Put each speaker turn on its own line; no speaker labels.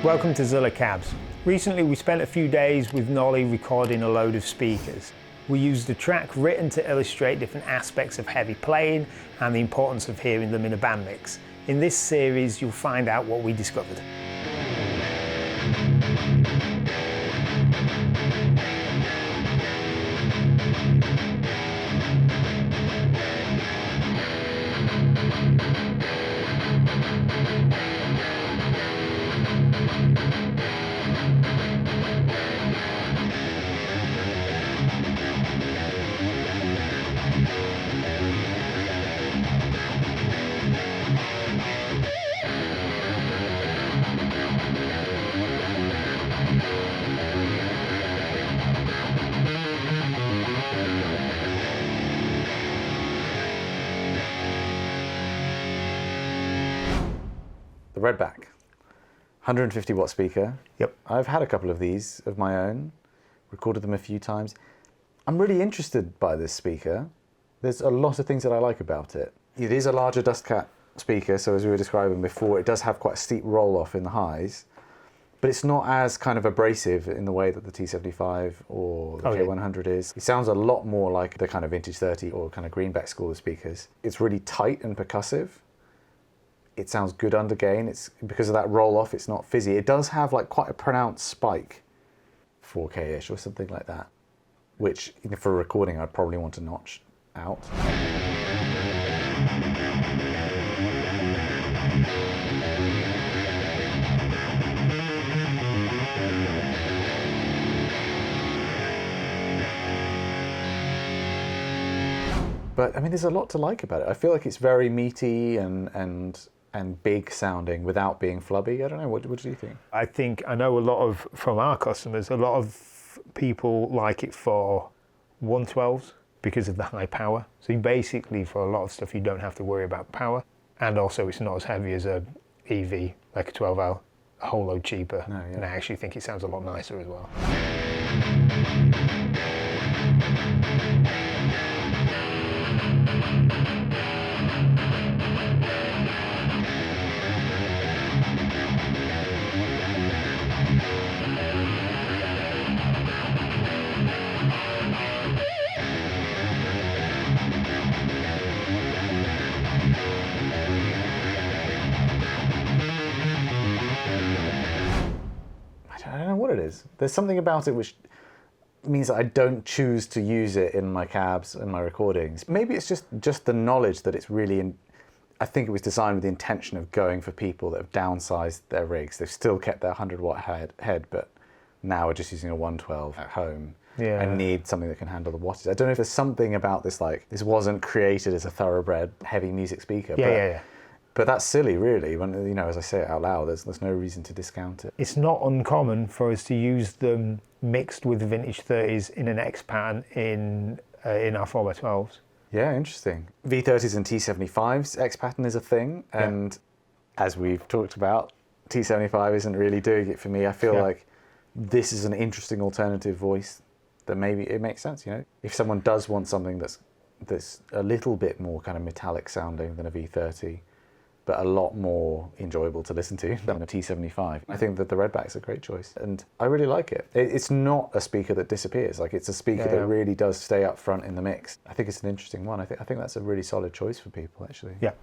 Welcome to Zilla Cabs. Recently we spent a few days with Nolly recording a load of speakers. We used a track written to illustrate different aspects of heavy playing and the importance of hearing them in a band mix. In this series you'll find out what we discovered.
The Redback, 150 watt speaker.
Yep.
I've had a couple of these of my own, recorded them a few times. I'm really interested by this speaker. There's a lot of things that I like about it. It is a larger dust cap speaker, so as we were describing before, it does have quite a steep roll off in the highs, but it's not as kind of abrasive in the way that the T75 or the K100 is. It sounds a lot more like the kind of vintage 30 or kind of greenback school of speakers. It's really tight and percussive. It sounds good under gain. It's because of that roll off, it's not fizzy. It does have like quite a pronounced spike, 4K-ish or something like that, which for a recording I'd probably want to notch out. But I mean, there's a lot to like about it. I feel like it's very meaty and big sounding without being flubby. I don't know, what do you think?
I know a lot of, from our customers, a lot of people like it for 112s because of the high power. So basically for a lot of stuff you don't have to worry about power. And also it's not as heavy as a EV, like a 12L, a whole load cheaper.
No, yeah.
And I actually think it sounds a lot nicer as well.
I don't know what it is. There's something about it which means that I don't choose to use it in my cabs and my recordings. Maybe it's just the knowledge that it's really, I think it was designed with the intention of going for people that have downsized their rigs. They've still kept their 100 watt head, but now are just using a 112 at home.
Yeah.
And need something that can handle the wattage. I don't know if there's something about this, like, this wasn't created as a thoroughbred heavy music speaker. But that's silly, really. When, you know, as I say it out loud, there's no reason to discount it.
It's not uncommon for us to use them mixed with vintage 30s in an X pattern in our 4x12s.
Yeah, interesting. V30s and T75s, X pattern is a thing, and as we've talked about, T75 isn't really doing it for me. I feel like this is an interesting alternative voice that maybe it makes sense, you know? If someone does want something that's a little bit more kind of metallic sounding than a V30, but a lot more enjoyable to listen to than a T75. I think that the Redback's a great choice, and I really like it. It's not a speaker that disappears. Like, it's a speaker that really does stay up front in the mix. I think it's an interesting one. I think that's a really solid choice for people, actually.
Yeah.